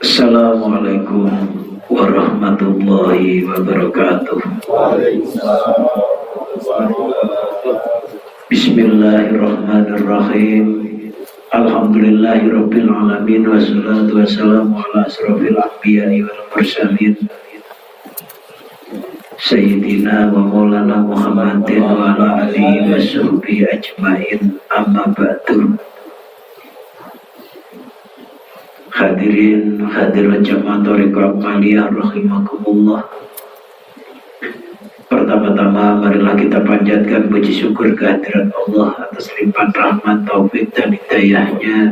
Assalamualaikum warahmatullahi wabarakatuh. Bismillahirrahmanirrahim. Alhamdulillahirabbil alamin wassalatu wassalamu ala asrofil anbiya'i wal mursalin Sayyidina wa maulana Muhammadin wa ala alihi wa sahbihi ajmain, amma ba'du. Hadirin hadirat jamaah Thariqah Amaliyah rahimakumullah. Pertama-tama marilah kita panjatkan puji syukur kehadirat Allah atas limpahan rahmat, taufik dan hidayahnya.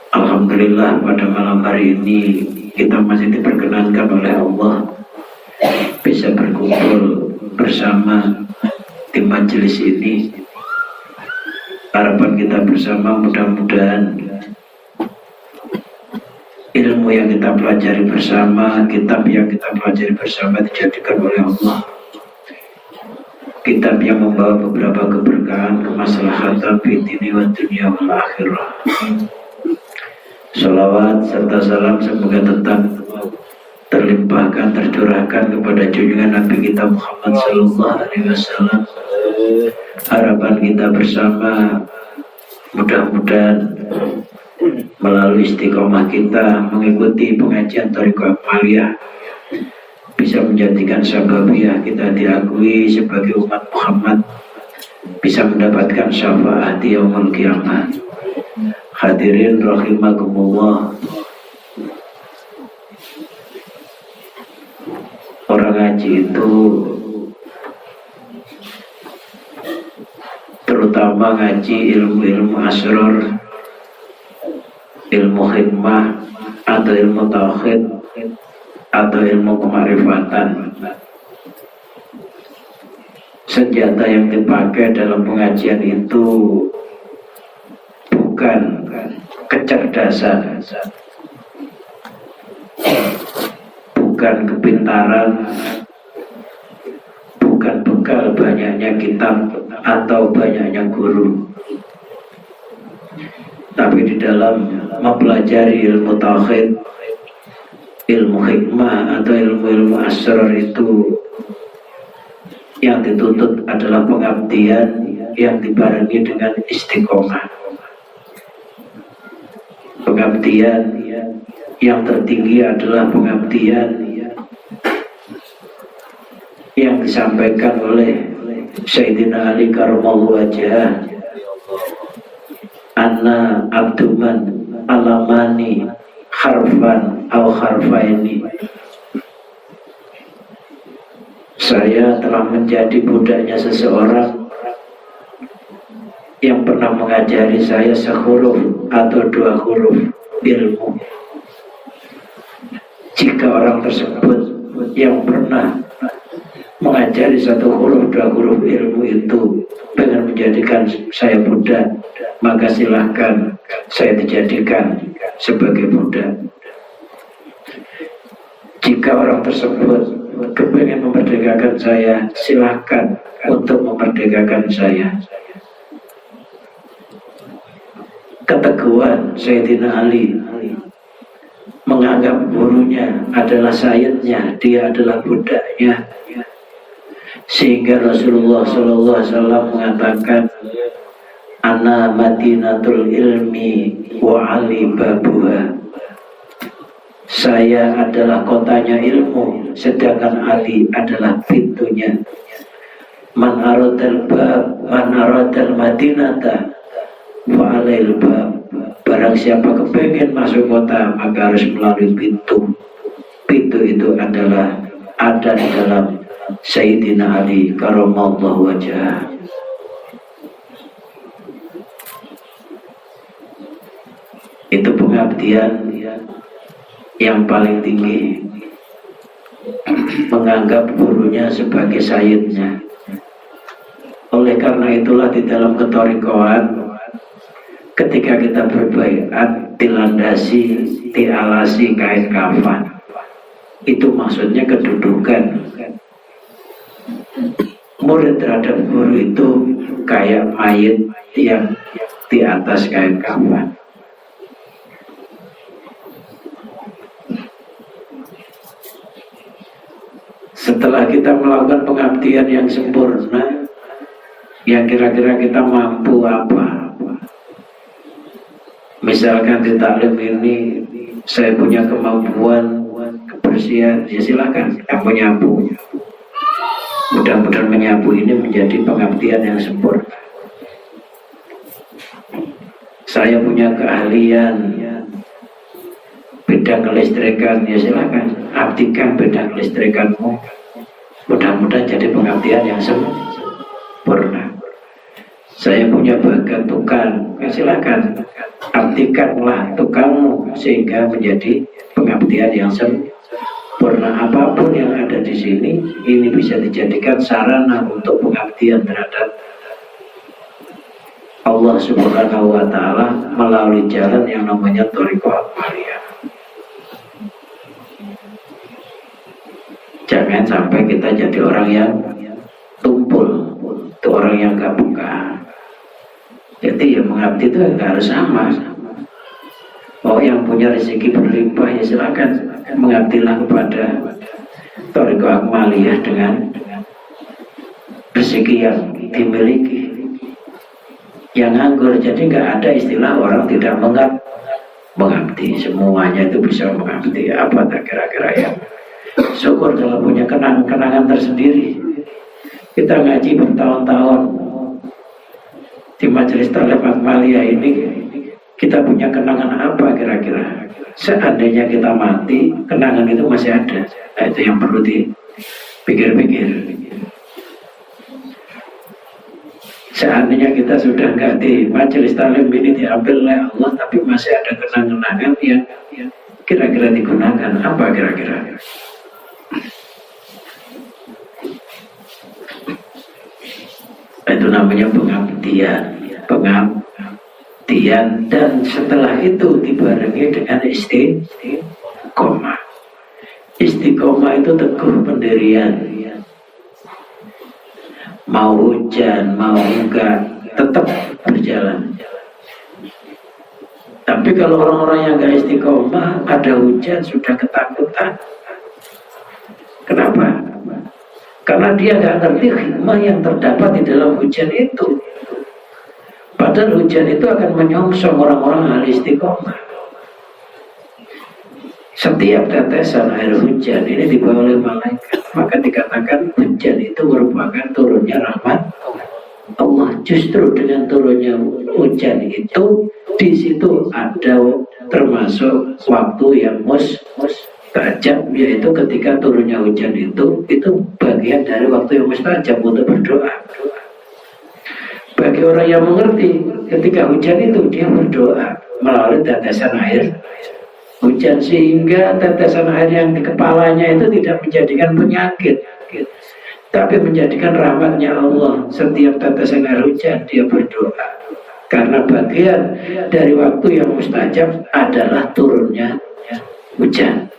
Alhamdulillah pada malam hari ini kita masih diperkenankan oleh Allah bisa berkumpul bersama di majelis ini. Harapan kita bersama mudah-mudahan ilmu yang kita pelajari bersama, kitab yang kita pelajari bersama dijadikan oleh Allah kitab yang membawa beberapa keberkahan, kemaslahatan fi dini wa dunia wal akhirah. Salawat serta salam semoga tetap terlimpahkan, tercurahkan kepada junjungan Nabi kita Muhammad sallallahu alaihi wasallam. Harapan kita bersama mudah-mudahan melalui istiqomah kita mengikuti pengajian Thariqah Amaliyah bisa menjadikan sababiyah kita diakui sebagai umat Muhammad, bisa mendapatkan syafaat di yaumul qiyamah. Hadirin rahimakumullah. Orang ngaji itu terutama ngaji ilmu-ilmu asrar, ilmu hikmah atau ilmu tauhid atau ilmu kemarifatan. Senjata yang dipakai dalam pengajian itu bukan kecerdasan, bukan kepintaran, bukan bekal banyaknya kitab atau banyaknya guru, tapi di dalam mempelajari ilmu tauhid, ilmu hikmah atau ilmu-ilmu asrar itu yang dituntut adalah pengabdian yang dibarengi dengan istiqomah. Pengabdian yang tertinggi adalah pengabdian yang disampaikan oleh Sayyidina Ali karramallahu wajhah, anna abduman alamani harfan au harfaini. Saya telah menjadi budaknya seseorang yang pernah mengajari saya sehuruf atau dua huruf ilmu. Jika orang tersebut yang pernah mengajari satu huruf dua huruf ilmu itu pengen menjadikan saya budak, maka silahkan saya dijadikan sebagai budak. Jika orang tersebut kepengen memerdekakan saya, silahkan untuk memerdekakan saya. Keteguhan Sayyidina Ali menganggap gurunya adalah sayyidnya, dia adalah budaknya, sehingga Rasulullah SAW mengatakan, ana madinatul ilmi wa ali babuha. Saya adalah kotanya ilmu, sedangkan Ali adalah pintunya. Man aradal bab, man aradal madinata wa alail bab. Barang siapa kepengen masuk kota, maka harus melalui pintu. Pintu itu adalah ada di dalam Sayyidina Ali karramallahu wajhah. Itu pengabdian yang paling tinggi, menganggap gurunya sebagai sayyidnya. Oleh karena itulah di dalam ketorikohan, ketika kita berbaiat dilandasi, dialasi kain kafan, itu maksudnya kedudukan. Murid terhadap guru itu kayak mayit yang di atas kain kafan. Setelah kita melakukan pengabdian yang sempurna, yang kira-kira kita mampu apa? Misalkan di taklim ini saya punya kemampuan kebersihan, ya silakan menyapu. Mudah-mudahan menyapu ini menjadi pengabdian yang sempurna. Saya punya keahlian bidang kelistrikan, ya silakan abdikan bidang kelistrikanmu. Mudah-mudahan jadi pengabdian yang sempurna. Saya punya bakat tukang, ya silakan abdikanlah tukangmu sehingga menjadi pengabdian yang sempurna. Apapun yang ada di sini, ini bisa dijadikan sarana untuk pengabdian terhadap Allah Subhanahu wa Ta'ala melalui jalan yang namanya thariqah amaliyah. Jangan sampai kita jadi orang yang tumpul, itu orang yang gak buka. Jadi ya mengabdi itu gak harus sama. Oh, yang punya rezeki berlimpah ya silakan mengabdilah kepada thariqah amaliyah dengan rezeki yang dimiliki. Yang nganggur, jadi nggak ada istilah orang tidak mengabdi. Semuanya itu bisa mengabdi. Apa tak kira-kira ya? Syukur kalau punya kenangan tersendiri. Kita ngaji bertahun-tahun di majelis taklim amaliyah ini, kita punya kenangan apa kira-kira? Seandainya kita mati, kenangan itu masih ada. Nah, itu yang perlu dipikir-pikir. Seandainya kita sudah nggak di majelis taklim ini diambil oleh Allah, tapi masih ada kenang-kenangan yang kira-kira digunakan, apa kira-kira? Itu namanya pengabdian, dan setelah itu dibarengi dengan istiqomah. Istiqomah itu teguh pendirian. Mau hujan, mau enggak, tetap berjalan. Tapi kalau orang-orang yang enggak istiqomah, ada hujan sudah ketakutan. Kenapa? Karena dia enggak ngerti hikmah yang terdapat di dalam hujan itu. Padahal hujan itu akan menyongsong orang-orang ahli istiqomah. Setiap tetesan air hujan ini dibawa oleh malaikat, maka dikatakan hujan itu merupakan turunnya rahmat Allah. Justru dengan turunnya hujan itu, di situ ada termasuk waktu yang mustajab, yaitu ketika turunnya hujan itu bagian dari waktu yang mustajab untuk berdoa. Bagi orang yang mengerti, ketika hujan itu dia berdoa melalui tetesan air hujan, sehingga tetesan air yang di kepalanya itu tidak menjadikan penyakit, tapi menjadikan rahmatnya Allah. Setiap tetesan air hujan dia berdoa, karena bagian dari waktu yang mustajab adalah turunnya hujan.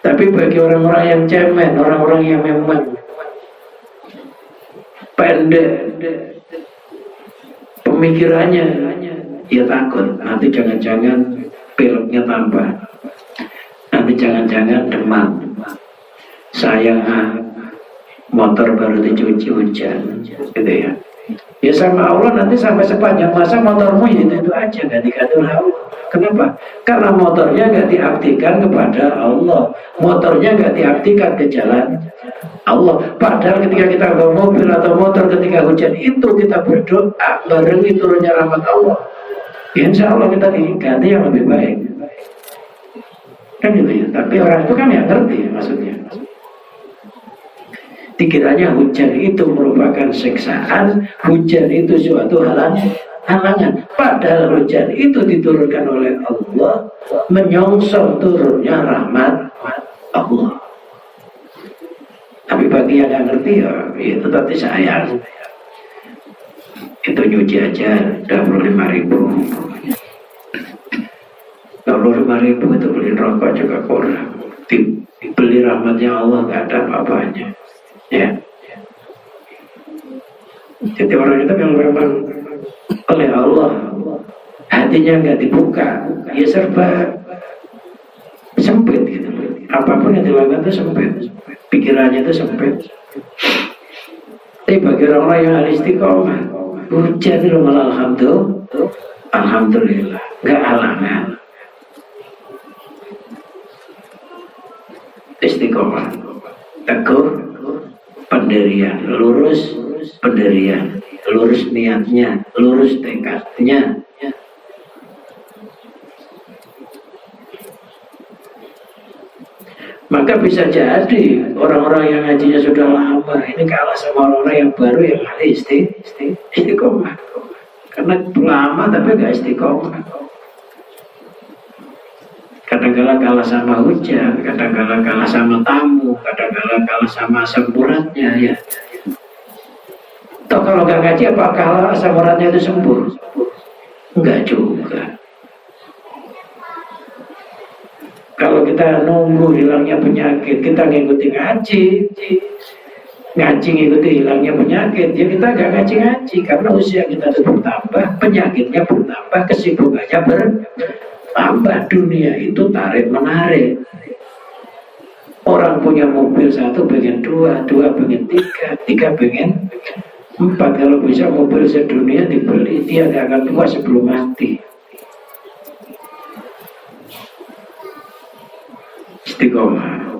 Tapi bagi orang-orang yang cemen, orang-orang yang memang pendek pemikirannya, dia takut nanti jangan-jangan pileknya tambah, nanti jangan-jangan demam, sayang motor baru dicuci hujan, gitu ya. Ya sama Allah nanti sampai sepanjang masa motormu itu aja, ganti-ganti Allah. Kenapa? Karena motornya nggak diabdikan kepada Allah, motornya nggak diabdikan ke jalan Allah. Padahal ketika kita bawa mobil atau motor ketika hujan itu kita berdoa barengi turunnya rahmat Allah, insya Allah kita diganti yang lebih baik, kan gitu ya. Tapi orang itu kan yang ngerti maksudnya. Dikiranya hujan itu merupakan siksaan, hujan itu suatu halangan. Padahal hujan itu diturunkan oleh Allah menyongsong turunnya rahmat Allah. Tapi bagi yang nggak ngerti ya itu tadi sayang. Itu nyuci aja 25.000. 25.000 itu beli rokok juga kurang. Dibeli rahmatnya Allah nggak ada apa-apanya, ya. Jadi orang itu kalau memang oleh Allah hatinya nggak dibuka, ya serba sempit gitu. apapun yang dilakukan itu sempit, pikirannya itu sempit. Tapi bagi orang yang istiqomah, hujan itu malah alhamdulillah, nggak halangan. Istiqomah, teguh pendirian, lurus pendirian, lurus niatnya, lurus tekadnya. Maka bisa jadi orang-orang yang ngajinya sudah lama ini kalah sama orang-orang yang baru yang ahli istiqomah. Karena lama tapi gak istiqomah. Kadang-kala kalah sama hujan, kadang-kala kalah sama tamu, kadang-kala kalah sama asam uratnya ya. Toh kalau gak ngaji apa kalah asam uratnya itu sembuh? Enggak juga. Kalau kita nunggu hilangnya penyakit, kita ngikuti ngaji ngikuti hilangnya penyakit, ya kita gak ngaji karena usia kita terus bertambah, penyakitnya bertambah, kesibukannya bertambah. Dunia itu tarik menarik. Orang punya mobil satu pengen dua pengen tiga pengen empat. Kalau bisa mobil sedunia dibeli, dia gak akan tua sebelum mati. Istiqomah.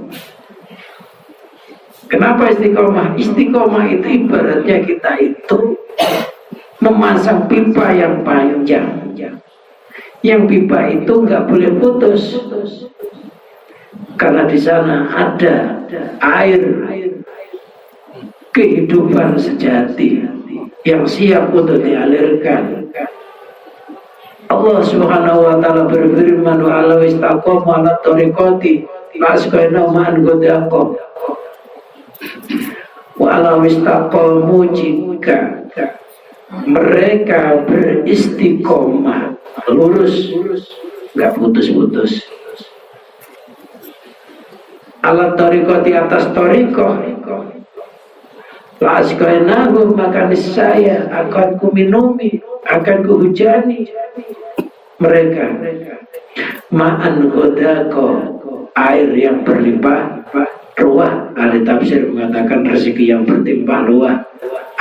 Kenapa istiqomah? Istiqomah itu ibaratnya kita itu memasang pipa yang panjang. Yang pipa itu nggak boleh putus, karena di sana ada air kehidupan sejati yang siap untuk dialirkan. Allah Subhanahu wa taala berfirman, wa ala istaqamu ala tariqati lasqaina ma'an ghadaqo. Wa ala istaqamu, jika mereka beristiqomah lurus, enggak putus-putus. Ala tariqati, atas tariqah. Lasqainahu, maka niscaya akan kuminumi, akan kuhujani mereka ma'an ghadaqo, air yang berlimpah ruah. Ahli tafsir mengatakan rezeki yang bertimpah ruah,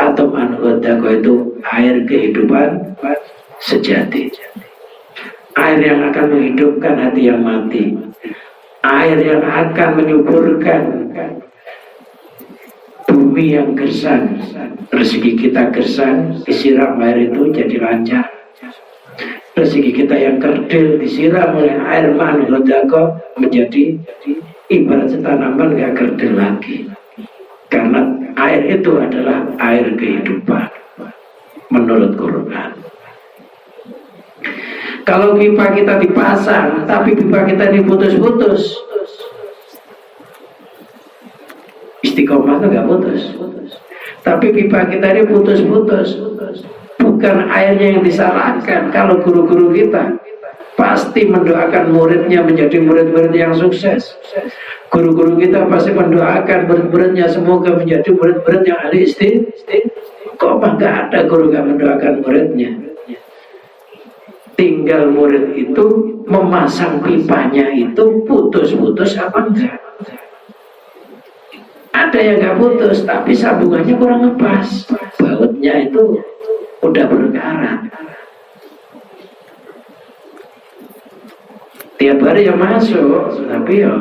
atau ma'an ghadaqo itu air kehidupan sejati, air yang akan menghidupkan hati yang mati, air yang akan menyuburkan bumi yang gersang. Rezeki kita gersang, disiram air itu jadi lancar. Rezeki kita yang kerdil disiram oleh air ma'an ghadaqo, menjadi ibarat tanaman gak kerdil lagi. Karena air itu adalah air kehidupan menurut Quran. Kalau pipa kita dipasang tapi pipa kita diputus-putus, istiqomah itu gak putus. Tapi pipa kita ini putus-putus, bukan airnya yang disalahkan. Kalau guru-guru kita pasti mendoakan muridnya menjadi murid-murid yang sukses. Guru-guru kita pasti mendoakan murid-muridnya semoga menjadi murid-murid yang ahli istiqomah. Gak ada guru gak mendoakan muridnya. Tinggal murid itu memasang pipanya itu putus-putus apa enggak. Ada yang gak putus tapi sambungannya kurang ngepas, bautnya itu udah berkarat. Tiap hari yang masuk, tapi ya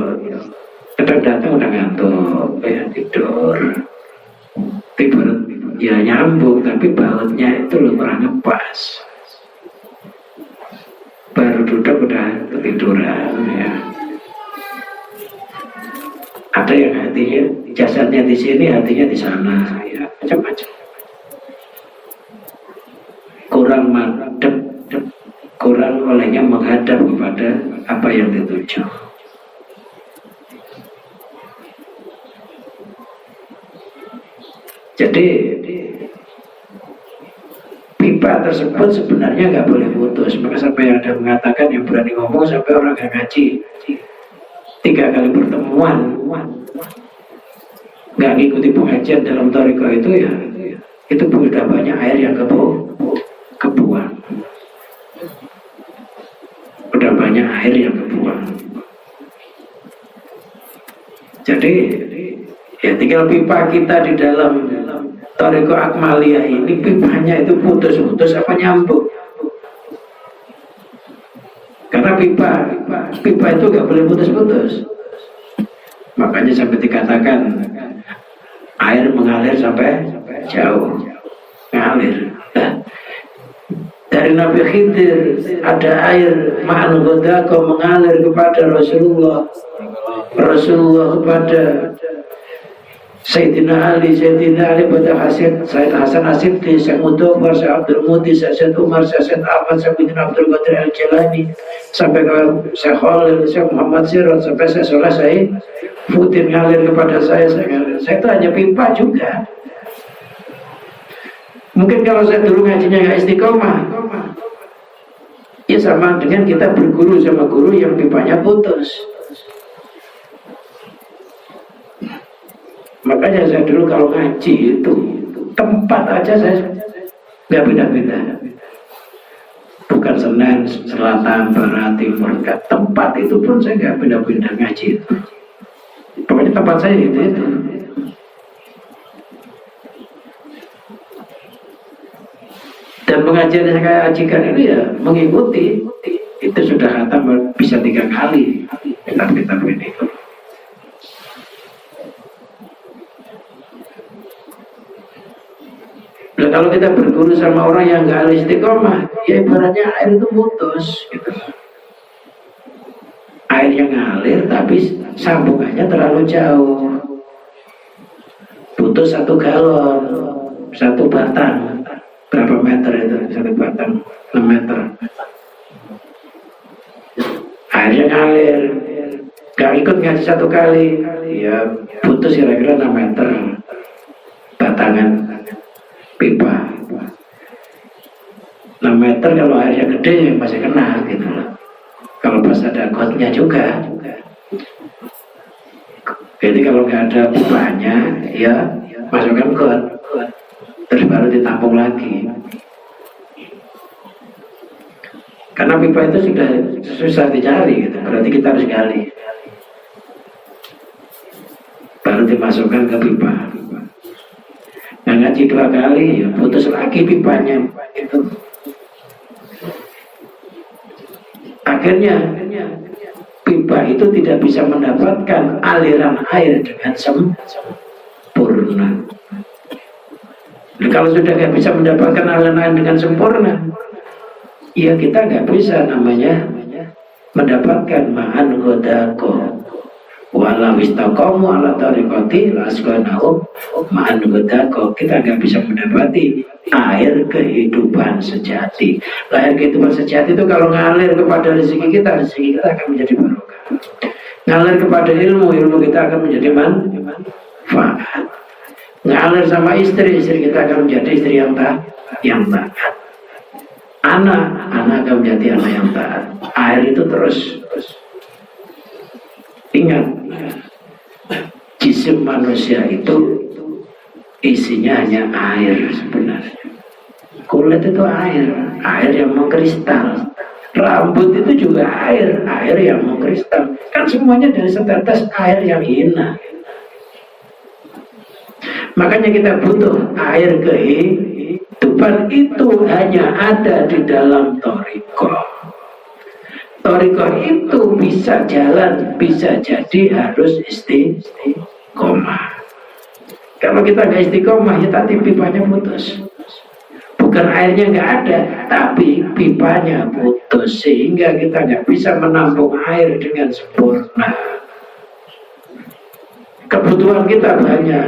kadang datang udah ngantuk, ya tidur, tidur ya nyambung, tapi bautnya itu loh kurang ngepas. Baru duduk udah ketiduran ya. Ada yang hatinya, jasadnya di sini, hatinya di sana, ya macam-macam. Kurang madep, kurang olehnya menghadap kepada apa yang dituju. Jadi pipa tersebut sebenarnya nggak boleh putus. Maka sampai ada mengatakan yang berani ngomong sampai orang gak ngaji 3 kali pertemuan nggak ngikuti pengajian dalam thariqah itu ya itu sudah banyak air yang kebuang, udah banyak air yang kebuang. Jadi ya tinggal pipa kita di dalam Thariqah Akmaliyah ini, pipanya itu putus-putus apa nyambung. Karena pipa itu gak boleh putus-putus. Makanya sampai dikatakan air mengalir sampai jauh, ngalir. Nah, dari Nabi Khidir ada air ma'an ghadaqah mengalir kepada Rasulullah kepada Sayyidina Ali pada Sayyid Hasan Asibti, Syekh Mudofar, Syekh Abdul Muti, Syekh Umar, Syekh Ahmad, Sayyidina Abdul Qadir Al-Jilani, sampai ke Syekh Khalil, Syekh Muhammad Sirot, sampai Syekh Soleh Syekh Futin ngalir kepada saya itu hanya pipa juga. Mungkin kalau saya dulu ngajinya nggak istiqomah, ya sama dengan kita berguru sama guru yang pipanya putus. Makanya saya dulu kalau ngaji itu tempat aja saya nggak pindah-pindah. Bukan Senen, Selatan, Barat, Timur, tempat itu pun saya nggak pindah-pindah ngaji itu. Pokoknya tempat saya itu. Dan pengajian yang saya ajikan ini ya mengikuti. Itu sudah khatam bisa 3 kali kitab-kitab ini. Nah, kalau kita berguru sama orang yang nggak ahli istiqomah, ya ibaratnya air itu putus gitu. Air yang ngalir tapi sambungannya terlalu jauh, putus 1 galon, 1 batang. Berapa meter itu 1 batang? 6 meter. Airnya ngalir, gak ikut ngaji 1 kali, ya putus kira-kira 6 meter batangan pipa. 6 meter kalau airnya gede masih kena gitu loh. Kalau pas ada gotnya juga. Jadi kalau nggak ada pipanya, ya masukkan got, terus baru ditampung lagi. Karena pipa itu sudah susah dicari gitu. Berarti kita harus gali. Baru dimasukkan ke pipa. Nah, ngaji 2 kali, ya putus lagi pipanya itu. Akhirnya pipa itu tidak bisa mendapatkan aliran air dengan sempurna. Nah, kalau sudah nggak bisa mendapatkan aliran air dengan sempurna, ya kita nggak bisa namanya mendapatkan ma'an ghadaqah. Walau istaqamu ala tariqati lasqanahum ma'an ghadaqah. Kita nggak bisa mendapati air kehidupan sejati. Air kehidupan sejati itu kalau ngalir kepada rezeki kita akan menjadi barokah. Ngalir kepada ilmu kita akan menjadi manfaat. Ngalir sama istri kita akan menjadi istri yang taat. Anak akan menjadi anak yang taat. Air itu terus. Ingat, jisim manusia itu isinya hanya air sebenarnya. Kulit itu air yang mengkristal. Rambut itu juga air yang mengkristal. Kan semuanya dari setetes air yang hina. Makanya kita butuh air kehidupan, itu hanya ada di dalam thariqah. Thariqah itu bisa jalan, bisa jadi harus istiqomah. Kalau kita nggak istiqomah, ya tadi pipanya putus. Bukan airnya nggak ada, tapi pipanya putus sehingga kita nggak bisa menampung air dengan sempurna. Kebutuhan kita banyak,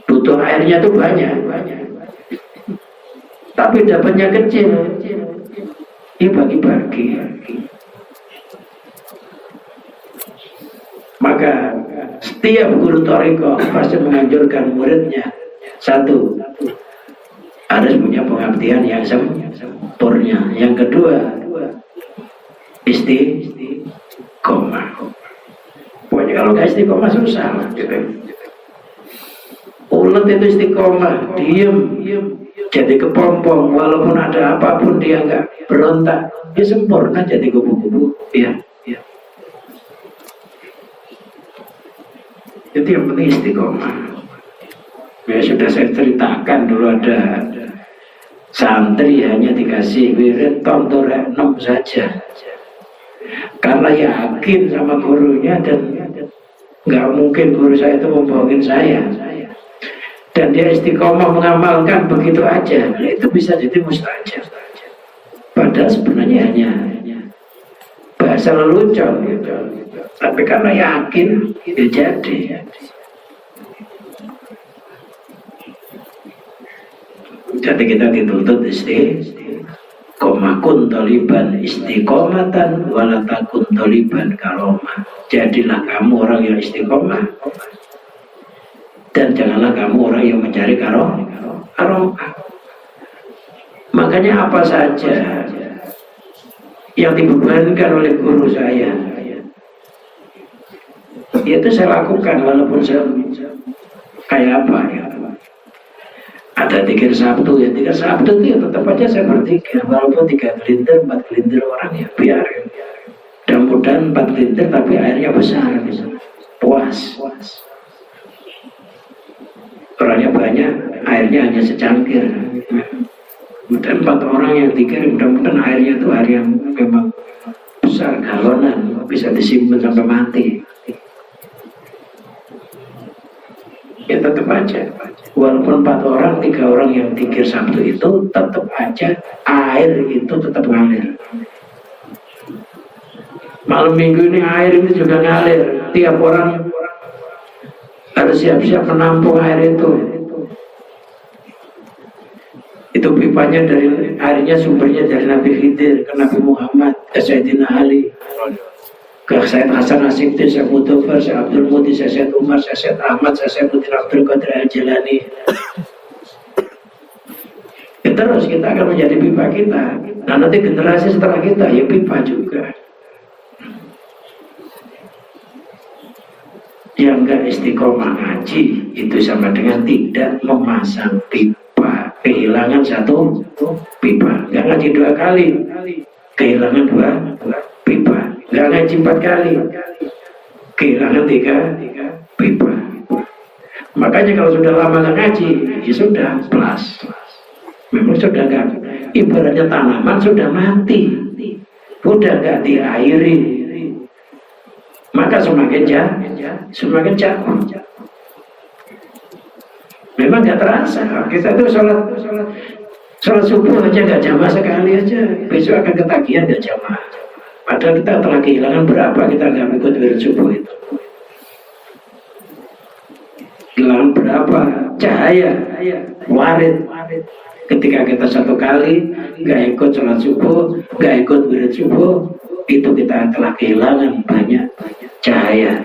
butuh airnya tuh banyak, tapi dapatnya kecil. Ya bagi-bagi. Maka setiap guru thariqah pasti menganjurkan muridnya, 1, harus punya pengabdian yang sempurna. Yang kedua, istiqomah. Pokoknya kalau nggak istiqomah susah gitu. Ulet itu istiqomah, diem, jadi kepompong, walaupun ada apapun dia nggak berontak, dia sempurna jadi kubu-kubu. Ya. Itu yang penting istiqomah. Ya sudah saya ceritakan dulu ada santri hanya dikasih wirid tonton 6 saja karena yakin sama gurunya dan nggak mungkin guru saya itu membohongin saya, dan dia istiqomah mengamalkan begitu aja, itu bisa jadi mustajab. Padahal sebenarnya hanya bahasa lelucon gitu, tapi karena yakin ya jadi. Jadi kita dituntut istiqomah, kun toliban istiqomatan walatakun toliban karomah. Jadilah kamu orang yang istiqomah dan janganlah kamu orang yang mencari karomah. Makanya apa saja yang dibebankan oleh guru saya, itu saya lakukan walaupun saya kayak apa ya. Ada tikir Sabtu ya, tikir Sabtu itu ya tetap aja saya bertikir walaupun 3 gelintir 4 gelintir orang ya biarin. Mudah-mudahan 4 gelintir tapi airnya besar, puas. Orangnya banyak, airnya hanya secangkir. Mudah-mudahan 4 orang yang tikir, mudah-mudahan airnya itu air yang memang besar, galonan, bisa disimpan sampai mati. Ya tetap aja, walaupun 4 orang, 3 orang yang tikir Sabtu itu tetap aja air itu tetap ngalir. Malam minggu ini air itu juga ngalir. Tiap orang harus siap-siap menampung air itu. Itu pipanya dari airnya, sumbernya dari Nabi Khidir ke Nabi Muhammad ke Sayyidina Ali ke Sayyid Hasan Asyikti, Syekh Mudofar, Syekh Abdul Muti, Syekh Umar, Syekh Ahmad, Syekh Muti Abdul Qadir Al-Jilani. Terus kita akan menjadi pipa kita. Nah nanti generasi setelah kita ya pipa juga. Yang enggak istiqomah ngaji itu sama dengan tidak memasang pipa, kehilangan 1 pipa. Enggak ngaji 2 kali, kehilangan 2 pipa. Enggak ngaji 4 kali, kehilangan 3 pipa. Makanya kalau sudah lama nggak ngaji, ya sudah plus. Memang sudah enggak, ibaratnya tanaman sudah mati, udah nggak diairi, maka semakin jauh. Memang nggak terasa. Kita tuh sholat subuh aja nggak jamaah sekali aja, besok akan ketagihan nggak jamaah. Padahal kita telah kehilangan berapa kita nggak ikut wirid subuh itu. Kehilangan berapa cahaya warid ketika kita 1 kali nggak ikut sholat subuh, nggak ikut wirid subuh, itu kita telah kehilangan banyak cahaya.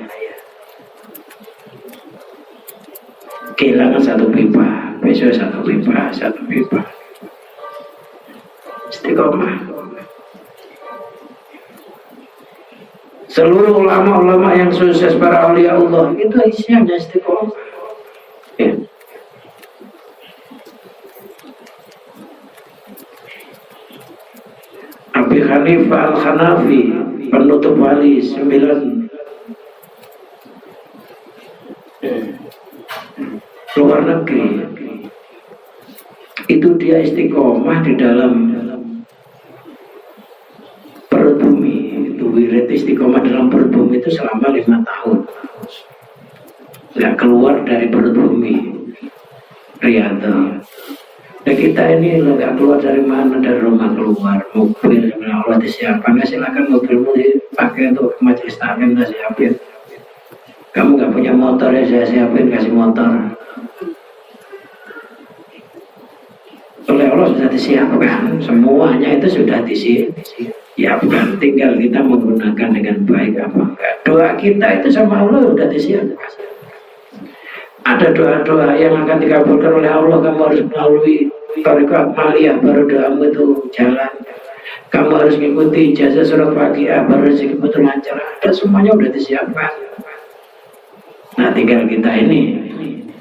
Kehilangan 1 pipa, besok 1 pipa. Istiqomah. Seluruh ulama-ulama yang sukses, para aulia Allah, itu isinya hanya istiqomah. Ya. Abi Hanifah Al-Hanafi, penutup wali 9 luar negeri, itu dia istiqomah di dalam perut bumi. Itu wirid istiqomah dalam perut bumi itu selama 5 tahun, nggak keluar dari perut bumi Riyadh. Nah kita ini nggak keluar dari mana, dari rumah keluar, mobil Allah disiapkan, silakan mobilmu dipakai untuk majelis taklim, saya siapin. Kamu nggak punya motor ya saya siapin, kasih motor. Oleh Allah sudah disiapkan, semuanya itu sudah disiapkan, tinggal kita menggunakan dengan baik apa enggak. Doa kita itu sama Allah sudah disiapkan. Ada doa-doa yang akan dikabulkan oleh Allah, kamu harus melalui Thariqah Maliyah baru doamu itu jalan. Kamu harus mengikuti ijazah surat Waqiah baru rezekimu itu lancar. Ada, semuanya sudah disiapkan. Nah tinggal kita ini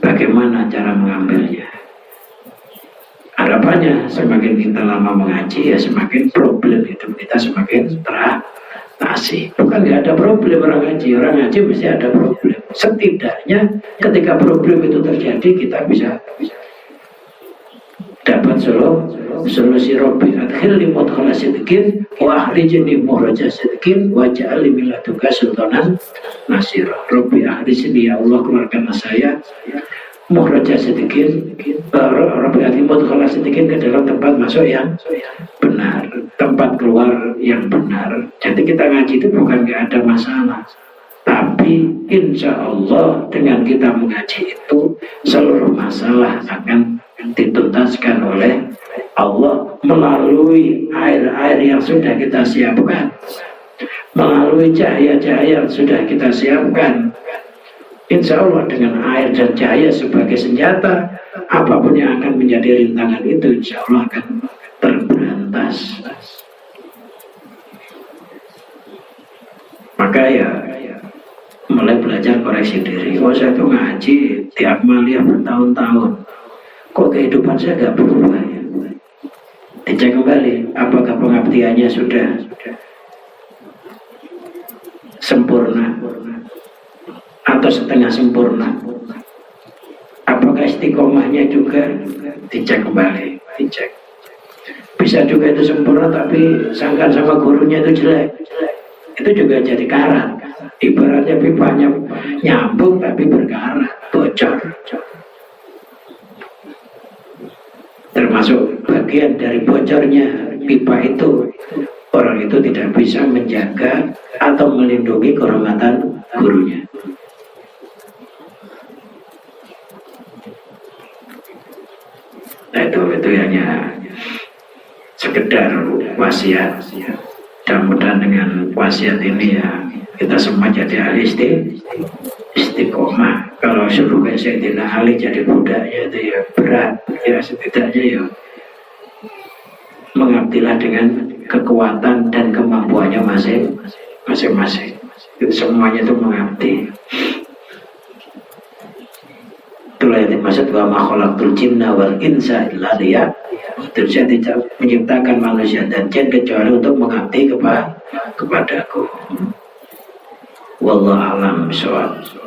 bagaimana cara mengambilnya. Harapannya semakin kita lama mengaji ya semakin problem hidup kita semakin asik. Bukan nggak ada problem orang ngaji mesti ada problem. Setidaknya ketika problem itu terjadi kita bisa dapat solusi. Rabbi adkhilni mudkhala sidqin wa akhrijni mukhraja sidqin waj'al li min ladunka sultanan nasira. Rabbi akhrijni, ya Allah keluarkanlah saya mukhraja sidqin, Rabbi adkhilni mudkhala sidqin, ke dalam tempat masuk yang benar, tempat keluar yang benar. Jadi kita ngaji itu bukan nggak ada masalah, tapi insya Allah dengan kita mengaji itu seluruh masalah akan dituntaskan oleh Allah melalui air-air yang sudah kita siapkan, melalui cahaya-cahaya yang sudah kita siapkan. Insya Allah dengan air dan cahaya sebagai senjata, apapun yang akan menjadi rintangan itu insya Allah akan terberantas. Maka ya mulai belajar koreksi diri. Oh, saya tuh ngaji tiap malam bertahun-tahun, kok kehidupan saya gak berubah ya? Dicek kembali, apakah pengabdiannya sudah sempurna atau setengah sempurna? Apakah istiqomahnya juga? Dicek kembali, dicek. Bisa juga itu sempurna tapi sangkan sama gurunya itu jelek, itu juga jadi karat. Ibaratnya pipanya nyambung tapi berkarat, bocor. Termasuk bagian dari bocornya pipa itu, orang itu tidak bisa menjaga atau melindungi kehormatan gurunya. Nah itu hanya sekedar wasiat. Mudah-mudahan dengan wasiat ini ya kita semua jadi ahli istiqomah. Kalau suruh kayak Sayyidina Ali jadi budaknya itu ya berat, ya setidaknya ya mengabdilah dengan kekuatan dan kemampuannya masing-masing. Itu semuanya itu mengabdi. Itulah yang dimaksud wa ma khalaqtul jinna wal insa illa liya'budun. Saya tidak menciptakan manusia dan jin kecuali untuk mengabdi kepadaku. Wallahu a'lam bishawab.